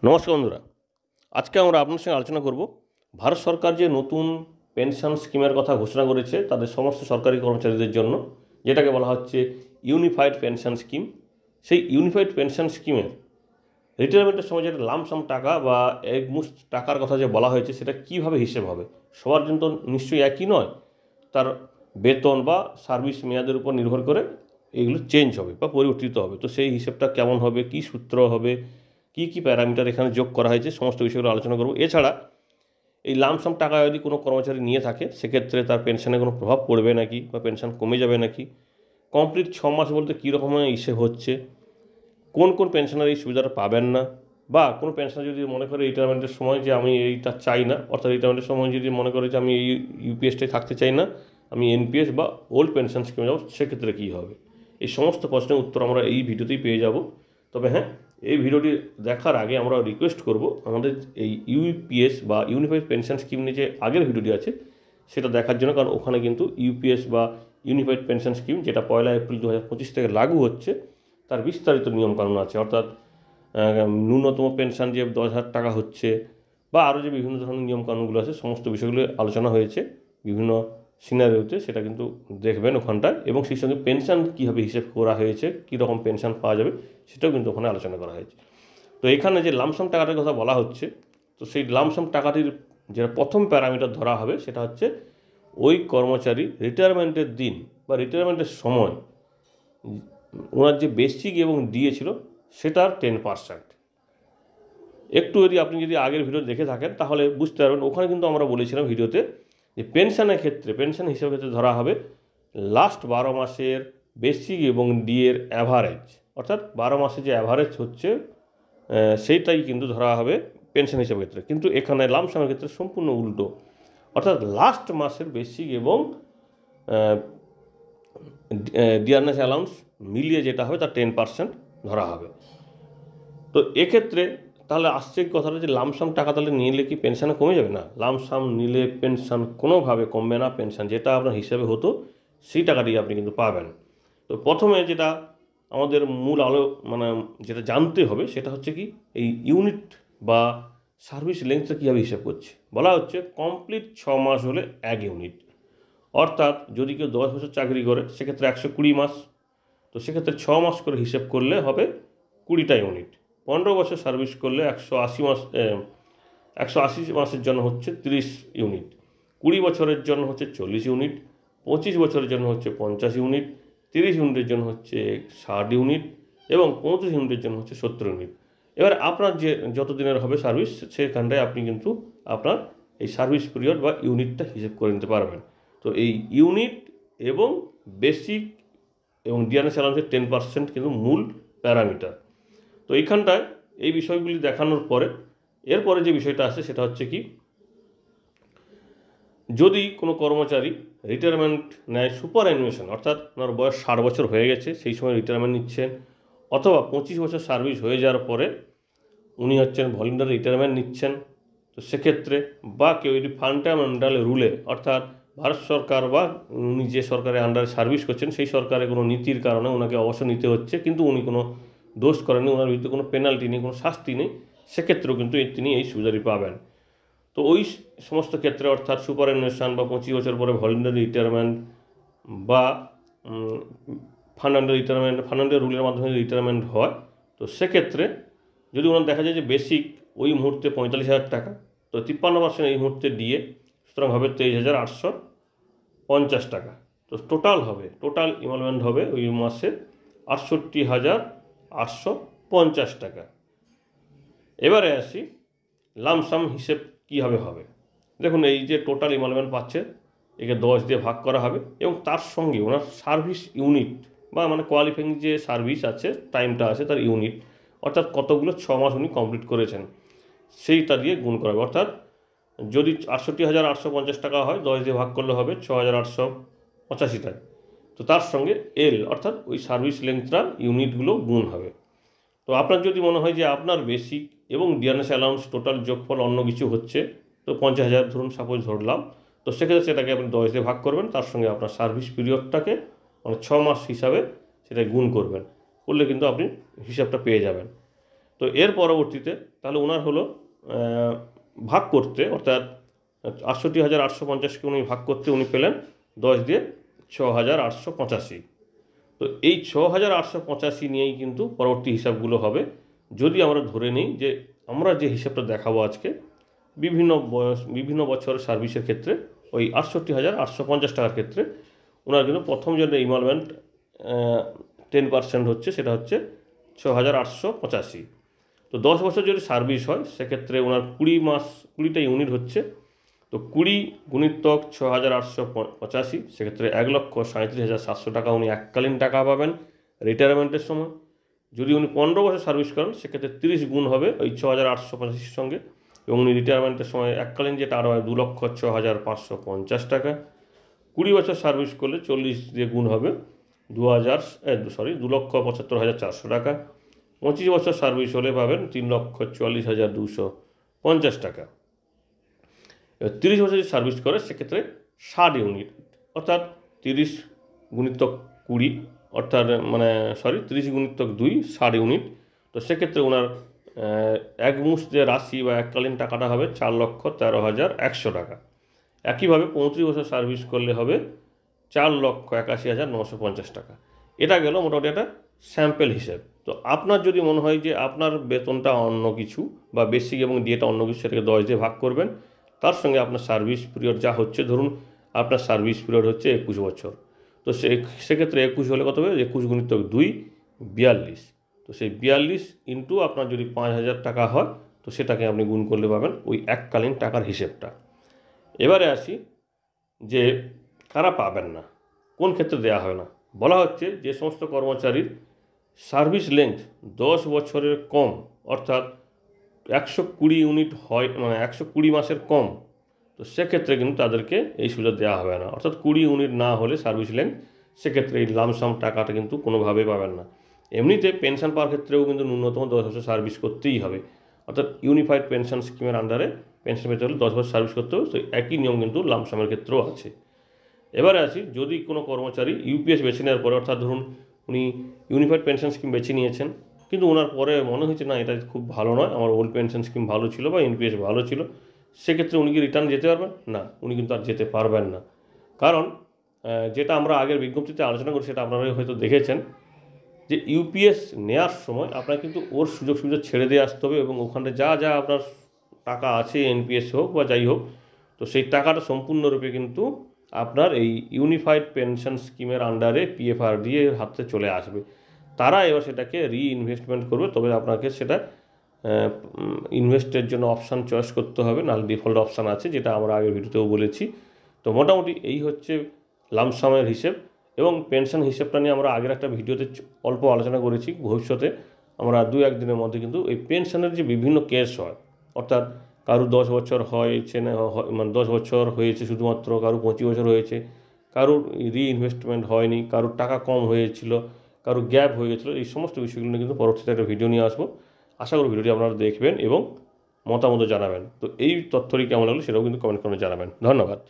নমস্কার বন্ধুরা, আজকে আমরা আপনার সঙ্গে আলোচনা করব ভারত সরকার যে নতুন পেনশন স্কিমের কথা ঘোষণা করেছে তাদের সমস্ত সরকারি কর্মচারীদের জন্য, যেটাকে বলা হচ্ছে ইউনিফাইড পেনশন স্কিম। সেই ইউনিফাইড পেনশন স্কিমের রিটায়ারমেন্টের সময় যেটা লামসাম টাকা বা একমুষ্ট টাকার কথা যে বলা হয়েছে সেটা কিভাবে হিসেব হবে। সবার জন্য তো নিশ্চয়ই একই নয়, তার বেতন বা সার্ভিস মেয়াদের উপর নির্ভর করে এগুলো চেঞ্জ হবে বা পরিবর্তিত হবে। তো সেই হিসেবটা কেমন হবে, কী সূত্র হবে, কী কী প্যারামিটার এখানে যোগ করা হয়েছে, সমস্ত বিষয়গুলো আলোচনা করব। এছাড়া এই লামসাম টাকা যদি কোনো কর্মচারী নিয়ে থাকে সেক্ষেত্রে তার পেনশনে কোনো প্রভাব পড়বে নাকি বা পেনশন কমে যাবে নাকি, কমপ্লিট 6 মাস বলতে কী রকমের হিসেব হচ্ছে, কোন কোন পেনশনার এই সুবিধাটা পাবেন না, বা কোনো পেনশনার যদি মনে করে রিটায়ারমেন্টের সময় যে আমি এইটা চাই না, অর্থাৎ রিটায়ারমেন্টের সময় যদি মনে করে যে আমি এই ইউপিএসটাই থাকতে চাই না, আমি এনপিএস বা ওল্ড পেনশন স্কিমে যাবো, সেক্ষেত্রে কী হবে। এই সমস্ত প্রশ্নের উত্তর আমরা এই ভিডিওতেই পেয়ে যাব। তবে হ্যাঁ, এই ভিডিওটি দেখার আগে আমরা রিকোয়েস্ট করব আমাদের এই ইউপিএস বা ইউনিফাইড পেনশন স্কিম নিয়ে যে আগের ভিডিওটি আছে সেটা দেখার জন্য, কারণ ওখানে কিন্তু ইউপিএস বা ইউনিফাইড পেনশন স্কিম যেটা 1 এপ্রিল 2025 থেকে লাগু হচ্ছে তার বিস্তারিত নিয়মকানুন আছে। অর্থাৎ ন্যূনতম পেনশন যে 10,000 টাকা হচ্ছে বা আরও যে বিভিন্ন ধরনের নিয়মকানুনগুলো আছে সমস্ত বিষয়গুলো আলোচনা হয়েছে বিভিন্ন সিনারিওতে, সেটা কিন্তু দেখবেন ওখানটায়। এবং সেই সঙ্গে পেনশন কীভাবে হিসেব করা হয়েছে, কীরকম পেনশন পাওয়া যাবে সেটাও কিন্তু ওখানে আলোচনা করা হয়েছে। তো এখানে যে লামসাম টাকাটার কথা বলা হচ্ছে, তো সেই লামসাম টাকাটির যেটা প্রথম প্যারামিটার ধরা হবে সেটা হচ্ছে ওই কর্মচারী রিটায়ারমেন্টের দিন বা রিটায়ারমেন্টের সময় ওনার যে বেসিক এবং ডিএ ছিল সেটার 10%। একটু যদি আগের ভিডিও দেখে থাকেন তাহলে বুঝতে পারবেন, ওখানে কিন্তু আমরা বলেছিলাম ভিডিওতে যে পেনশনের ক্ষেত্রে, পেনশন হিসাবের ক্ষেত্রে ধরা হবে লাস্ট 12 মাসের বেসিক এবং ডিএর অ্যাভারেজ, অর্থাৎ 12 মাসে যে অ্যাভারেজ হচ্ছে সেইটাই কিন্তু ধরা হবে পেনশন হিসাবের ক্ষেত্রে। কিন্তু এখানে লামসামের ক্ষেত্রে সম্পূর্ণ উল্টো, অর্থাৎ লাস্ট মাসের বেসিক এবং ডিয়ারনেস অ্যালাউন্স মিলিয়ে যেটা হবে তার 10% ধরা হবে। তো এক্ষেত্রে তাহলে আসছে কথাটা যে লামসাম টাকা তাহলে নিলে কি পেনশনে কমে যাবে? না, লামসাম নিলে পেনশন কোনোভাবে কমবে না। পেনশন যেটা আপনার হিসাবে হতো সেই টাকাটি আপনি কিন্তু পাবেন। তো প্রথমে যেটা আমাদের মূল যেটা জানতে হবে সেটা হচ্ছে কি, এই ইউনিট বা সার্ভিস লেন্থটা কীভাবে হিসাব করছে। বলা হচ্ছে কমপ্লিট 6 মাস হলে 1 ইউনিট, অর্থাৎ যদি কেউ 10 বছর চাকরি করে সেক্ষেত্রে 120 মাস, তো সেক্ষেত্রে 6 মাস করে হিসেব করলে হবে 20টা ইউনিট। 15 বছর সার্ভিস করলে 180 মাসের জন্য হচ্ছে 30 ইউনিট, 20 বছরের জন্য হচ্ছে 40 ইউনিট, 25 বছরের জন্য হচ্ছে 50 ইউনিট, 30 ইউনিটের জন্য হচ্ছে 60 ইউনিট এবং 35 ইউনিটের জন্য হচ্ছে 70 ইউনিট। এবার আপনার যে যত দিনের হবে সার্ভিস সেখানটায় আপনি কিন্তু আপনার এই সার্ভিস পিরিয়ড বা ইউনিটটা হিসেব করে নিতে পারবেন। তো এই ইউনিট এবং বেসিক এবং ডিয়ারনেস অ্যালাউন্সের 10% কিন্তু মূল প্যারামিটার। তো এইখানটায় এই বিষয়গুলি দেখানোর পরে এরপরে যে বিষয়টা আছে সেটা হচ্ছে কি, যদি কোনো কর্মচারী রিটায়ারমেন্ট নেয় সুপার অ্যানুয়েশন, অর্থাৎ ওনার বয়স 60 বছর হয়ে গেছে সেই সময় রিটায়ারমেন্ট নিচ্ছেন, অথবা 25 বছর সার্ভিস হয়ে যাওয়ার পরে উনি হচ্ছেন ভলেন্টারি রিটায়ারমেন্ট নিচ্ছেন, তো সেক্ষেত্রে বা কেউ যদি ফান্ডামেন্টাল রুলে, অর্থাৎ ভারত সরকার বা উনি যে সরকারের আন্ডারে সার্ভিস করছেন সেই সরকারের কোনো নীতির কারণে ওনাকে অবসর নিতে হচ্ছে, কিন্তু উনি কোনো দোষ করেননি, ওনার বিরুদ্ধে কোনো পেনাল্টি নেই, কোনো শাস্তি নেই, সেক্ষেত্রেও কিন্তু তিনি এই সুবিধাটি পাবেন। তো ওই সমস্ত ক্ষেত্রে অর্থাৎ সুপার অ্যানুয়েশন বা 25 বছর পরে ভলেন্টারি রিটায়ারমেন্ট বা ফান্ডামেন্টাল রুলের মাধ্যমে রিটায়ারমেন্ট হয়, তো সেক্ষেত্রে যদি ওনার দেখা যায় যে বেসিক ওই মুহূর্তে 45,000 টাকা, তো 53% এই মুহূর্তে দিয়ে, সুতরাং হবে 23,850 টাকা। তো টোটাল ইনভলভমেন্ট হবে ওই মাসে 68,850 টাকা। এবারে আসি লামসাম হিসেব কীভাবে হবে। দেখুন, এই যে টোটাল ইনভলভমেন্ট পাচ্ছে একে 10 দিয়ে ভাগ করা হবে এবং তার সঙ্গে ওনার সার্ভিস ইউনিট বা কোয়ালিফাইং যে সার্ভিস আছে টাইমটা আছে তার ইউনিট, অর্থাৎ কতগুলো 6 মাস উনি কমপ্লিট করেছেন সেইটা দিয়ে গুণ করা হবে। অর্থাৎ যদি 68,850 টাকা হয় 10 দিয়ে ভাগ করলে হবে 6,885 টাকা। তো তার সঙ্গে অর্থাৎ ওই সার্ভিস লেন্থটা ইউনিটগুলো গুণ হবে। তো আপনার যদি মনে হয় যে আপনার বেসিক এবং ডিয়ারনেস অ্যালাউন্স টোটাল যোগফল অন্য কিছু হচ্ছে, তো 50,000 ধরুন সাপোজ ধরলাম, তো সেক্ষেত্রে সেটাকে আপনি 10 দিয়ে ভাগ করবেন, তার সঙ্গে আপনার সার্ভিস পিরিয়ডটাকে 6 মাস হিসাবে সেটা গুণ করবেন, করলে কিন্তু আপনি হিসাবটা পেয়ে যাবেন। তো এর পরবর্তীতে তাহলে ওনার হলো ভাগ করতে, অর্থাৎ 68,850কে উনি ভাগ করতে উনি পেলেন 10 দিয়ে 6,885। তো এই 6,885 নিয়েই কিন্তু পরবর্তী হিসাবগুলো হবে। যদি আমরা ধরে নিই যে আমরা যে হিসাবটা দেখাবো আজকে বিভিন্ন বছরের সার্ভিসের ক্ষেত্রে ওই 68,850 টাকার ক্ষেত্রে ওনার কিন্তু প্রথম যে ইনভলভমেন্ট 10% হচ্ছে, সেটা হচ্ছে 6,885। তো 10 বছর যদি সার্ভিস হয় সেক্ষেত্রে ওনার 20টা ইউনিট হচ্ছে। তো 20 গুণিতক 6,885, সেক্ষেত্রে 1,37,700 টাকা উনি এককালীন টাকা পাবেন রিটায়ারমেন্টের সময়। যদি উনি 15 বছর সার্ভিস করেন সেক্ষেত্রে 30 গুণ হবে ওই 6,885 সঙ্গে, এবং উনি রিটায়ারমেন্টের সময় এককালীন যেটা আরও হয় 2,06,550 টাকা। 20 বছর সার্ভিস করলে 40 দিয়ে গুণ হবে 2,75,400 টাকা। 25 বছর সার্ভিস হলে পাবেন 3,44,250 টাকা। এবার 30 বছর যদি সার্ভিস করে সেক্ষেত্রে 60 ইউনিট, অর্থাৎ 30 গুণিতক 20, অর্থাৎ 30 গুণিতক 2 60 ইউনিট। তো সেক্ষেত্রে ওনার একমুশ যে রাশি বা এককালীন টাকাটা হবে 4,13,100 টাকা। একইভাবে 35 বছর সার্ভিস করলে হবে 4,81,950 টাকা। এটা গেল মোটামুটি একটা স্যাম্পেল হিসেব। তো আপনার যদি মনে হয় যে আপনার বেতনটা অন্য কিছু বা বেসিক এবং ডিএটা অন্য কিছু, সেটাকে 10 দিয়ে ভাগ করবেন। তার সঙ্গে আপনার সার্ভিস পিরিয়ড যা হচ্ছে, ধরুন আপনার সার্ভিস পিরিয়ড হচ্ছে 21 বছর। তো সেক্ষেত্রে 21 হলে কত হবে? 21 গুণিতক 2 42। তো সেই 42 ইন্টু আপনার যদি 5,000 টাকা হয় তো সেটাকে আপনি গুণ করলে পাবেন ওই এককালীন টাকার হিসেবটা। এবারে আসি যে কারা পাবেন না, কোন ক্ষেত্রে দেওয়া হয় না। বলা হচ্ছে যে সমস্ত কর্মচারীর সার্ভিস লেন্থ 10 বছরের কম, অর্থাৎ 120 ইউনিট হয়, 120 মাসের কম, তো সেক্ষেত্রে কিন্তু তাদেরকে এই সুযোগ দেওয়া হবে না। অর্থাৎ 20 ইউনিট না হলে সার্ভিস লেন্থ, সেক্ষেত্রে এই লামসাম টাকাটা কিন্তু কোনোভাবেই পাবেন না। এমনিতে পেনশন পাওয়ার ক্ষেত্রেও কিন্তু ন্যূনতম 10 বছর সার্ভিস করতেই হবে, অর্থাৎ ইউনিফাইড পেনশন স্কিমের আন্ডারে পেনশন পেতে হলে 10 বছর সার্ভিস করতে হবে। তো একই নিয়ম কিন্তু লামসামের ক্ষেত্রেও আছে। এবারে আসি, যদি কোনো কর্মচারী ইউপিএস বেছে নেওয়ার পরে, অর্থাৎ ধরুন উনি ইউনিফাইড পেনশন স্কিম বেছে নিয়েছেন, কিন্তু ওনার পরে মনে হয়েছে না এটা খুব ভালো নয়, আমার ওল্ড পেনশন স্কিম ভালো ছিল বা এনপিএস ভালো ছিল, সেক্ষেত্রে উনি কি রিটার্ন যেতে পারবেন? না, উনি কিন্তু আর যেতে পারবেন না। কারণ যেটা আমরা আগের বিজ্ঞপ্তিতে আলোচনা করি, সেটা আপনারা হয়তো দেখেছেন যে ইউপিএস নেওয়ার সময় আপনার কিন্তু ওর সুযোগ সুবিধা ছেড়ে দিয়ে আসতে হবে, এবং ওখানে যা যা আপনার টাকা আছে এনপিএস হোক বা যাই হোক, তো সেই টাকাটা সম্পূর্ণরূপে কিন্তু আপনার এই ইউনিফাইড পেনশন স্কিমের আন্ডারে পিএফআরডি এর হাতে চলে আসবে। তারা এবার সেটাকে রিইনভেস্টমেন্ট করবে, তবে আপনাকে সেটা ইনভেস্টের জন্য অপশান চয়েস করতে হবে, নাহলে ডিফল্ট অপশান আছে, যেটা আমরা আগের ভিডিওতেও বলেছি। তো মোটামুটি এই হচ্ছে লামসামের হিসেব, এবং পেনশন হিসেবটা নিয়ে আমরা আগের একটা ভিডিওতে অল্প আলোচনা করেছি। ভবিষ্যতে আমরা 2-1 দিনের মধ্যে কিন্তু এই পেনশনের যে বিভিন্ন কেস হয়, অর্থাৎ কারো 10 বছর হয়েছে না, 10 বছর হয়েছে শুধুমাত্র, কারো 25 বছর হয়েছে, কারোর রিইনভেস্টমেন্ট হয়নি, কারোর টাকা কম হয়েছিল, কারোর গ্যাপ হয়ে গেছিলো, এই সমস্ত বিষয়গুলো নিয়ে কিন্তু পরবর্তীতে একটা ভিডিও নিয়ে আসবো। আশা করি ভিডিওটি আপনারা দেখবেন এবং মতামত জানাবেন। তো এই তথ্যটি কেমন লাগলো সেটাও কিন্তু কমেন্ট করে জানাবেন। ধন্যবাদ।